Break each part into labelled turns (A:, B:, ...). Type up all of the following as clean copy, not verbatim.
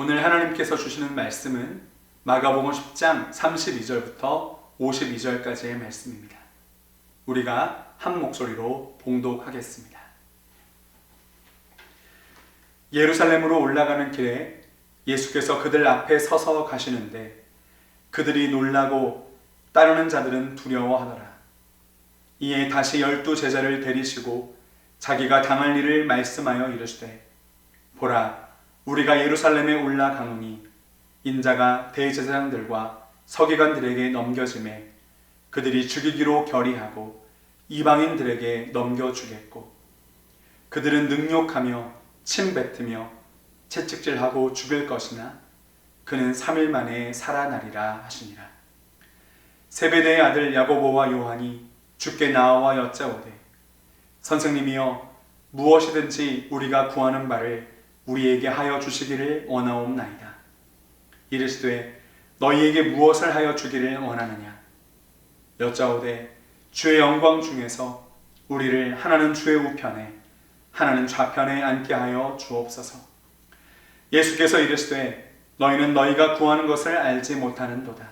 A: 오늘 하나님께서 주시는 말씀은 마가복음 10장 32절부터 52절까지의 말씀입니다. 우리가 한 목소리로 봉독하겠습니다. 예루살렘으로 올라가는 길에 예수께서 그들 앞에 서서 가시는데 그들이 놀라고 따르는 자들은 두려워하더라. 이에 다시 12 제자를 데리시고 자기가 당할 일을 말씀하여 이르시되 보라, 우리가 예루살렘에 올라가노니 인자가 대제사장들과 서기관들에게 넘겨지매 그들이 죽이기로 결의하고 이방인들에게 넘겨주겠고 그들은 능욕하며 침뱉으며 채찍질하고 죽일 것이나 그는 3일 만에 살아나리라 하시니라. 세베대의 아들 야고보와 요한이 주께 나와 여짜오되 선생님이여 무엇이든지 우리가 구하는 바를 우리에게 하여 주시기를 원하옵나이다. 이르시되 너희에게 무엇을 하여 주기를 원하느냐? 여짜오되 주의 영광 중에서 우리를 하나는 주의 우편에 하나는 좌편에 앉게 하여 주옵소서. 예수께서 이르시되 너희는 너희가 구하는 것을 알지 못하는도다.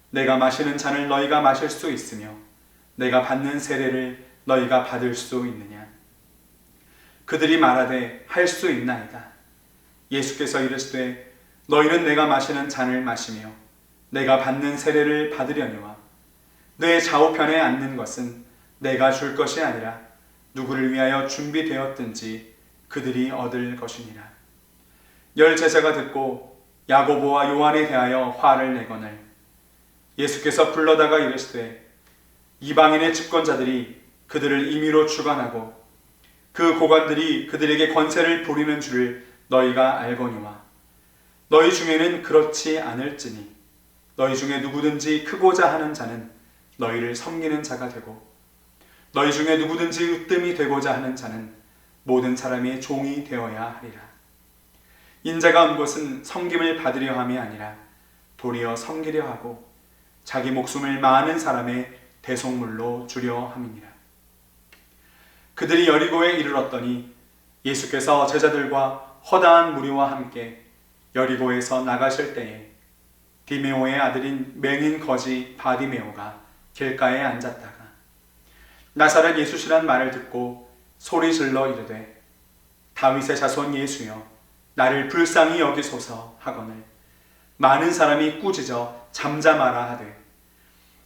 A: 내가 마시는 잔을 너희가 마실 수 있으며 내가 받는 세례를 너희가 받을 수 있느냐? 그들이 말하되 할 수 있나이다. 예수께서 이르시되 너희는 내가 마시는 잔을 마시며 내가 받는 세례를 받으려니와 내 좌우편에 앉는 것은 내가 줄 것이 아니라 누구를 위하여 준비되었든지 그들이 얻을 것이니라. 10 제자가 듣고 야고보와 요한에 대하여 화를 내거늘 예수께서 불러다가 이르시되 이방인의 집권자들이 그들을 임의로 주관하고 그 고관들이 그들에게 권세를 부리는 줄을 너희가 알거니와 너희 중에는 그렇지 않을지니 너희 중에 누구든지 크고자 하는 자는 너희를 섬기는 자가 되고 너희 중에 누구든지 으뜸이 되고자 하는 자는 모든 사람의 종이 되어야 하리라. 인자가 온 것은 섬김을 받으려 함이 아니라 도리어 섬기려 하고 자기 목숨을 많은 사람의 대속물로 주려 함이니라. 그들이 여리고에 이르렀더니 예수께서 제자들과 허다한 무리와 함께 여리고에서 나가실 때에 디메오의 아들인 맹인 거지 바디메오가 길가에 앉았다가 나사렛 예수시란 말을 듣고 소리 질러 이르되 다윗의 자손 예수여 나를 불쌍히 여기소서 하거늘 많은 사람이 꾸짖어 잠잠하라 하되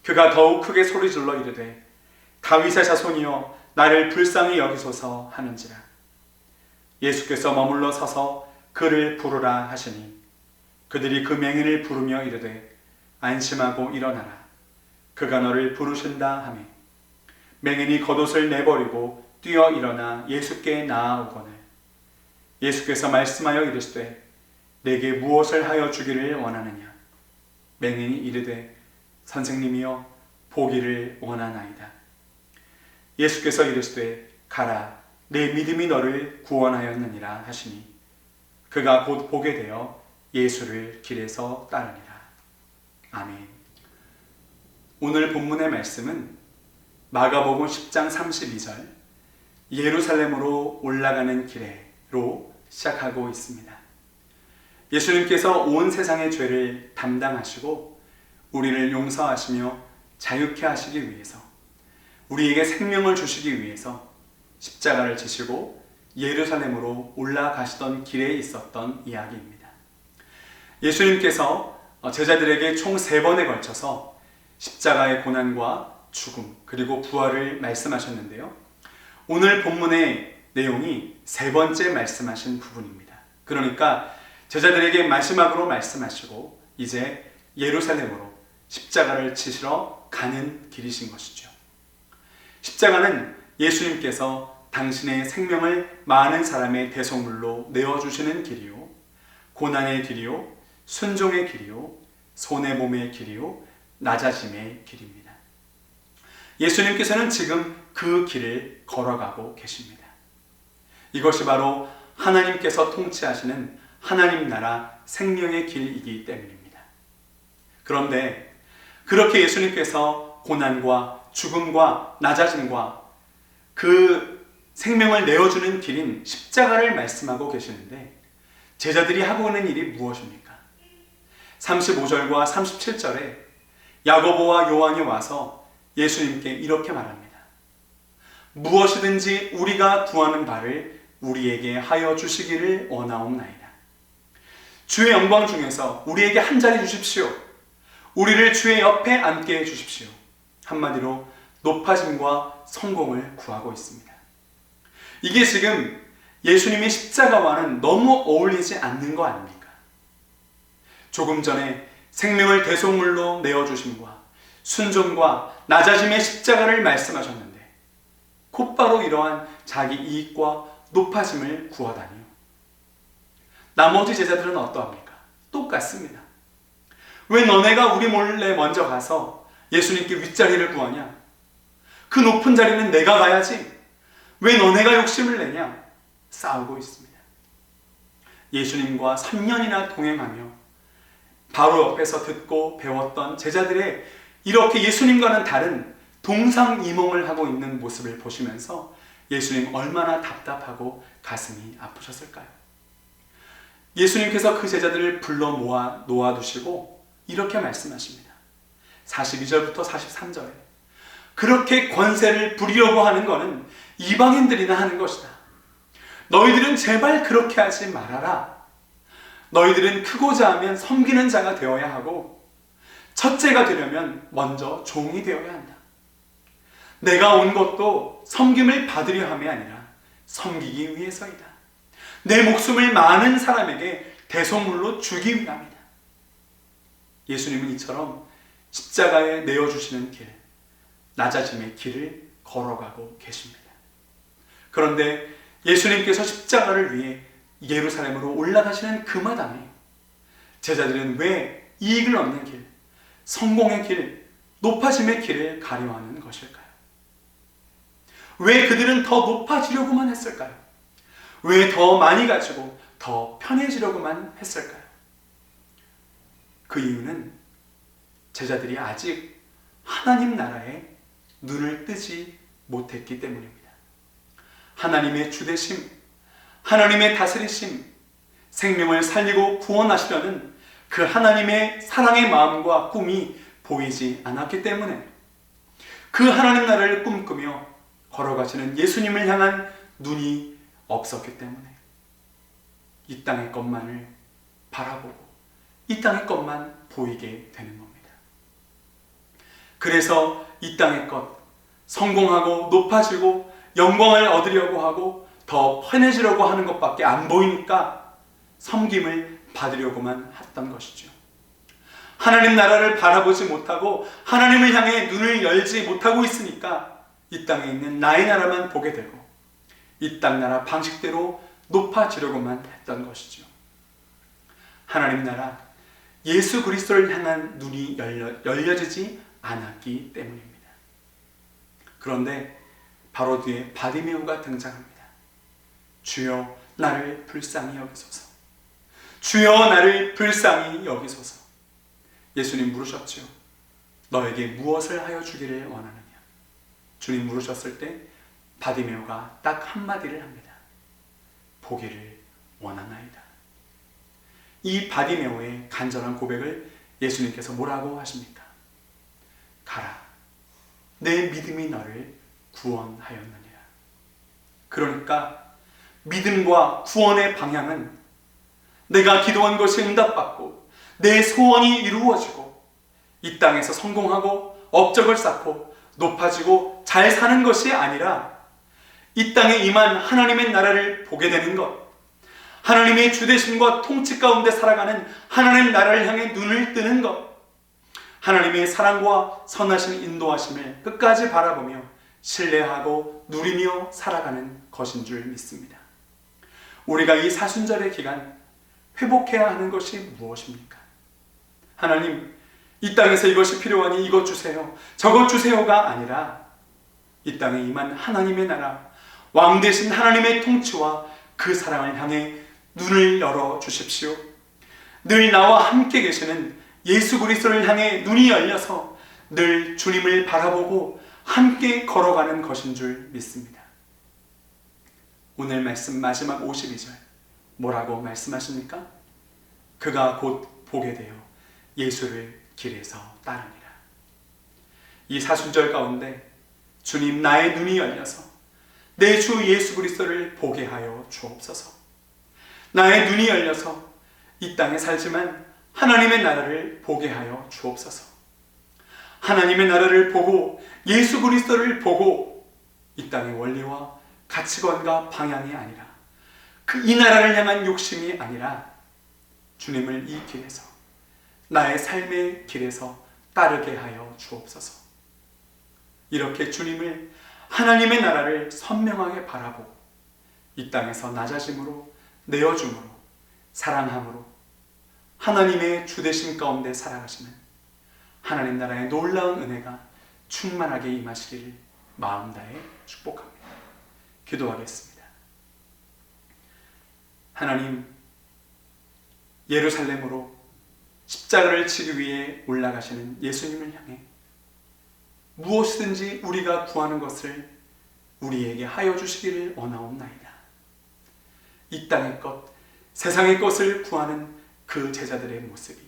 A: 그가 더욱 크게 소리 질러 이르되 다윗의 자손이여 나를 불쌍히 여기소서 하는지라. 예수께서 머물러 서서 그를 부르라 하시니 그들이 그 맹인을 부르며 이르되 안심하고 일어나라. 그가 너를 부르신다 하매 맹인이 겉옷을 내버리고 뛰어 일어나 예수께 나아오거늘 예수께서 말씀하여 이르시되 내게 무엇을 하여 주기를 원하느냐? 맹인이 이르되 선생님이여 보기를 원하나이다. 예수께서 이르시되 가라 내 믿음이 너를 구원하였느니라 하시니 그가 곧 보게 되어 예수를 길에서 따르니라. 아멘. 오늘 본문의 말씀은 마가복음 10장 32절 예루살렘으로 올라가는 길에로 시작하고 있습니다. 예수님께서 온 세상의 죄를 담당하시고 우리를 용서하시며 자유케 하시기 위해서 우리에게 생명을 주시기 위해서 십자가를 지시고 예루살렘으로 올라가시던 길에 있었던 이야기입니다. 예수님께서 제자들에게 총 3번에 걸쳐서 십자가의 고난과 죽음 그리고 부활을 말씀하셨는데요. 오늘 본문의 내용이 3번째 말씀하신 부분입니다. 그러니까 제자들에게 마지막으로 말씀하시고 이제 예루살렘으로 십자가를 지시러 가는 길이신 것이죠. 십자가는 예수님께서 당신의 생명을 많은 사람의 대속물로 내어주시는 길이요 고난의 길이요 순종의 길이요 손해봄의 길이요 낮아짐의 길입니다. 예수님께서는 지금 그 길을 걸어가고 계십니다. 이것이 바로 하나님께서 통치하시는 하나님 나라 생명의 길이기 때문입니다. 그런데 그렇게 예수님께서 고난과 죽음과 낮아짐과 그 생명을 내어주는 길인 십자가를 말씀하고 계시는데 제자들이 하고 있는 일이 무엇입니까? 35절과 37절에 야고보와 요한이 와서 예수님께 이렇게 말합니다. 무엇이든지 우리가 구하는 바를 우리에게 하여 주시기를 원하옵나이다. 주의 영광 중에서 우리에게 한 자리 주십시오. 우리를 주의 옆에 앉게 해주십시오. 한마디로 높아짐과 성공을 구하고 있습니다. 이게 지금 예수님의 십자가와는 너무 어울리지 않는 거 아닙니까? 조금 전에 생명을 대속물로 내어주심과 순종과 낮아짐의 십자가를 말씀하셨는데 곧바로 이러한 자기 이익과 높아짐을 구하다니요. 나머지 제자들은 어떠합니까? 똑같습니다. 왜 너네가 우리 몰래 먼저 가서 예수님께 윗자리를 구하냐? 그 높은 자리는 내가 가야지. 왜 너네가 욕심을 내냐? 싸우고 있습니다. 예수님과 3년이나 동행하며 바로 옆에서 듣고 배웠던 제자들의 이렇게 예수님과는 다른 동상이몽을 하고 있는 모습을 보시면서 예수님 얼마나 답답하고 가슴이 아프셨을까요? 예수님께서 그 제자들을 불러 놓아두시고 이렇게 말씀하십니다. 42절부터 43절에 그렇게 권세를 부리려고 하는 것은 이방인들이나 하는 것이다. 너희들은 제발 그렇게 하지 말아라. 너희들은 크고자 하면 섬기는 자가 되어야 하고 첫째가 되려면 먼저 종이 되어야 한다. 내가 온 것도 섬김을 받으려 함이 아니라 섬기기 위해서이다. 내 목숨을 많은 사람에게 대속물로 주기 위함이다. 예수님은 이처럼 십자가에 내어주시는 길, 낮아짐의 길을 걸어가고 계십니다. 그런데 예수님께서 십자가를 위해 예루살렘으로 올라가시는 그 마당에 제자들은 왜 이익을 얻는 길, 성공의 길, 높아짐의 길을 가려하는 것일까요? 왜 그들은 더 높아지려고만 했을까요? 왜 더 많이 가지고 더 편해지려고만 했을까요? 그 이유는 제자들이 아직 하나님 나라에 눈을 뜨지 못했기 때문입니다. 하나님의 주되심, 하나님의 다스리심, 생명을 살리고 구원하시려는 그 하나님의 사랑의 마음과 꿈이 보이지 않았기 때문에 그 하나님 나라를 꿈꾸며 걸어가시는 예수님을 향한 눈이 없었기 때문에 이 땅의 것만을 바라보고 이 땅의 것만 보이게 되는 겁니다. 그래서 이 땅의 것, 성공하고 높아지고 영광을 얻으려고 하고 더 편해지려고 하는 것밖에 안 보이니까 섬김을 받으려고만 했던 것이죠. 하나님 나라를 바라보지 못하고 하나님을 향해 눈을 열지 못하고 있으니까 이 땅에 있는 나의 나라만 보게 되고 이 땅 나라 방식대로 높아지려고만 했던 것이죠. 하나님 나라, 예수 그리스도를 향한 눈이 열려지지 않았기 때문입니다. 그런데 바로 뒤에 바디메오가 등장합니다. 주여 나를 불쌍히 여기소서. 주여 나를 불쌍히 여기소서. 예수님 물으셨죠. 너에게 무엇을 하여 주기를 원하느냐? 주님 물으셨을 때 바디메오가 딱 한마디를 합니다. 보기를 원하나이다. 이 바디메오의 간절한 고백을 예수님께서 뭐라고 하십니까? 가라. 내 믿음이 너를 구원하였느니라. 그러니까 믿음과 구원의 방향은 내가 기도한 것이 응답받고 내 소원이 이루어지고 이 땅에서 성공하고 업적을 쌓고 높아지고 잘 사는 것이 아니라 이 땅에 임한 하나님의 나라를 보게 되는 것, 하나님의 주되심과 통치 가운데 살아가는 하나님 나라를 향해 눈을 뜨는 것, 하나님의 사랑과 선하신 인도하심을 끝까지 바라보며 신뢰하고 누리며 살아가는 것인 줄 믿습니다. 우리가 이 사순절의 기간 회복해야 하는 것이 무엇입니까? 하나님, 이 땅에서 이것이 필요하니 이것 주세요, 저것 주세요가 아니라 이 땅에 임한 하나님의 나라, 왕 되신 하나님의 통치와 그 사랑을 향해 눈을 열어 주십시오. 늘 나와 함께 계시는 예수 그리스도를 향해 눈이 열려서 늘 주님을 바라보고 함께 걸어가는 것인 줄 믿습니다. 오늘 말씀 마지막 52절 뭐라고 말씀하십니까? 그가 곧 보게 되어 예수를 길에서 따르니라. 이 사순절 가운데 주님, 나의 눈이 열려서 내 주 예수 그리스도를 보게 하여 주옵소서. 나의 눈이 열려서 이 땅에 살지만 하나님의 나라를 보게 하여 주옵소서. 하나님의 나라를 보고 예수 그리스도를 보고 이 땅의 원리와 가치관과 방향이 아니라 이 나라를 향한 욕심이 아니라 주님을 이 길에서, 나의 삶의 길에서 따르게 하여 주옵소서. 이렇게 주님을, 하나님의 나라를 선명하게 바라보고 이 땅에서 낮아짐으로, 내어줌으로, 사랑함으로 하나님의 주되심 가운데 살아가시는 하나님 나라의 놀라운 은혜가 충만하게 임하시기를 마음 다해 축복합니다. 기도하겠습니다. 하나님, 예루살렘으로 십자가를 지기 위해 올라가시는 예수님을 향해 무엇이든지 우리가 구하는 것을 우리에게 하여 주시기를 원하옵나이다. 이 땅의 것, 세상의 것을 구하는 그 제자들의 모습이,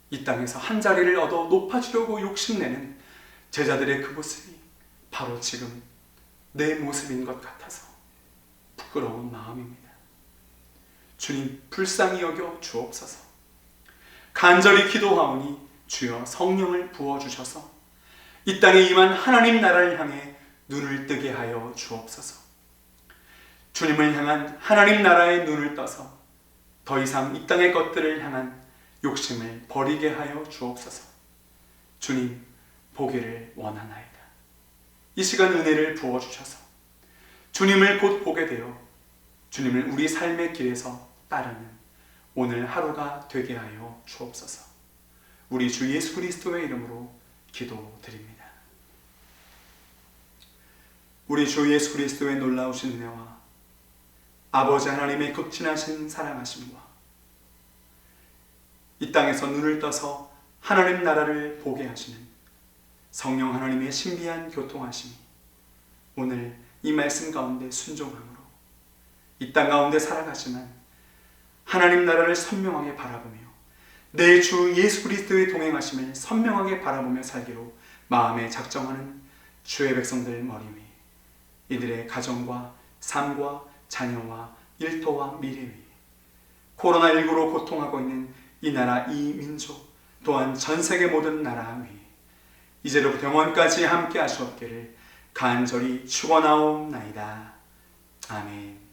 A: 이 땅에서 한 자리를 얻어 높아지려고 욕심내는 제자들의 그 모습이 바로 지금 내 모습인 것 같아서 부끄러운 마음입니다. 주님, 불쌍히 여겨 주옵소서. 간절히 기도하오니 주여 성령을 부어주셔서 이 땅에 임한 하나님 나라를 향해 눈을 뜨게 하여 주옵소서. 주님을 향한 하나님 나라의 눈을 떠서 더 이상 이 땅의 것들을 향한 욕심을 버리게 하여 주옵소서. 주님, 보기를 원하나이다. 이 시간 은혜를 부어주셔서 주님을 곧 보게 되어 주님을 우리 삶의 길에서 따르는 오늘 하루가 되게 하여 주옵소서. 우리 주 예수 그리스도의 이름으로 기도드립니다. 우리 주 예수 그리스도의 놀라우신 은혜와 아버지 하나님의 극진하신 사랑하심과 이 땅에서 눈을 떠서 하나님 나라를 보게 하시는 성령 하나님의 신비한 교통하심이 오늘 이 말씀 가운데 순종함으로 이 땅 가운데 살아가지만 하나님 나라를 선명하게 바라보며 내 주 예수 그리스도의 동행하심을 선명하게 바라보며 살기로 마음에 작정하는 주의 백성들 머리 위에, 이들의 가정과 삶과 자녀와 일터와 미래 위에, 코로나19로 고통하고 있는 이 나라, 이 민족, 또한 전 세계 모든 나라 위에 이제로부터 영원까지 함께 하시옵기를 간절히 축원하옵나이다. 아멘.